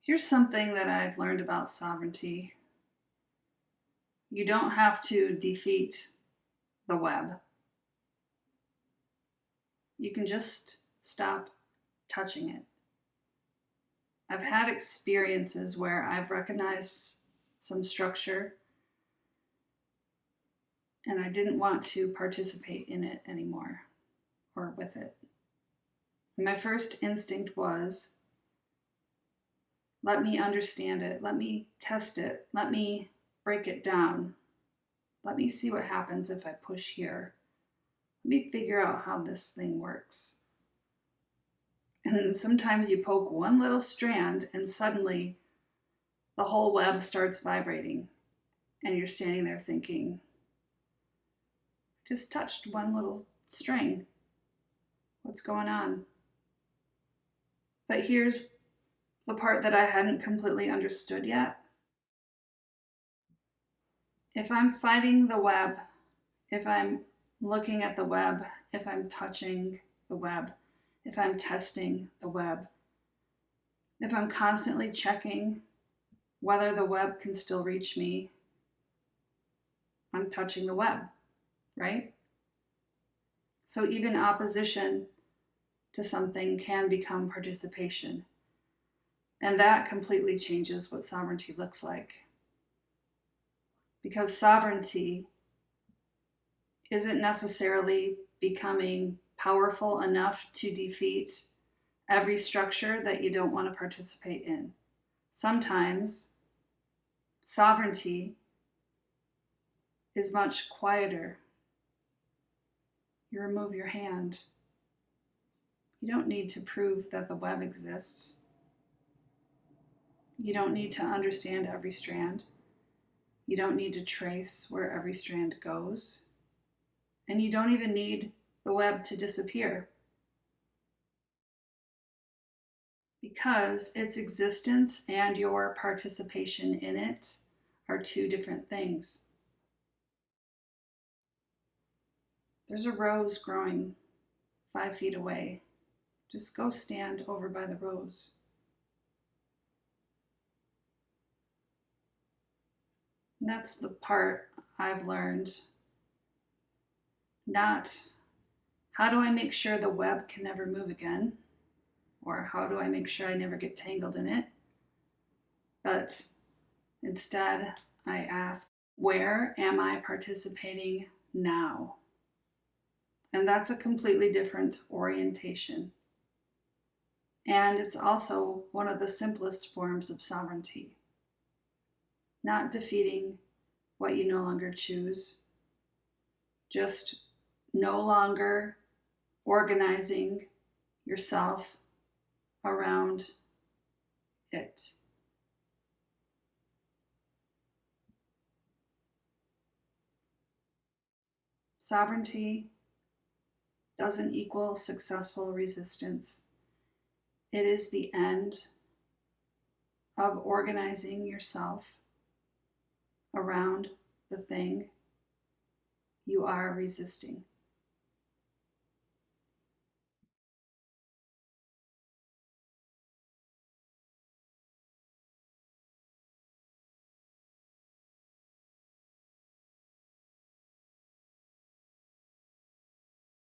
Here's something that I've learned about sovereignty. You don't have to defeat the web. You can just stop touching it. I've had experiences where I've recognized some structure and I didn't want to participate in it anymore or with it. And my first instinct was, let me understand it, let me test it, let me break it down. Let me see what happens if I push here. Let me figure out how this thing works. And sometimes you poke one little strand and suddenly the whole web starts vibrating. And you're standing there thinking, just touched one little string. What's going on? But here's the part that I hadn't completely understood yet. If I'm fighting the web, if I'm looking at the web, if I'm touching the web, if I'm testing the web, if I'm constantly checking whether the web can still reach me, I'm touching the web, right? So even opposition to something can become participation. And that completely changes what sovereignty looks like. Because sovereignty isn't necessarily becoming powerful enough to defeat every structure that you don't want to participate in. Sometimes sovereignty is much quieter. You remove your hand. You don't need to prove that the web exists. You don't need to understand every strand. You don't need to trace where every strand goes. And you don't even need the web to disappear. Because its existence and your participation in it are two different things. There's a rose growing 5 feet away. Just go stand over by the rose. And that's the part I've learned. Not how do I make sure the web can never move again, or how do I make sure I never get tangled in it, but instead I ask, where am I participating now? And that's a completely different orientation. And it's also one of the simplest forms of sovereignty. Not defeating what you no longer choose, just no longer organizing yourself around it. Sovereignty doesn't equal successful resistance. It is the end of organizing yourself around the thing you are resisting.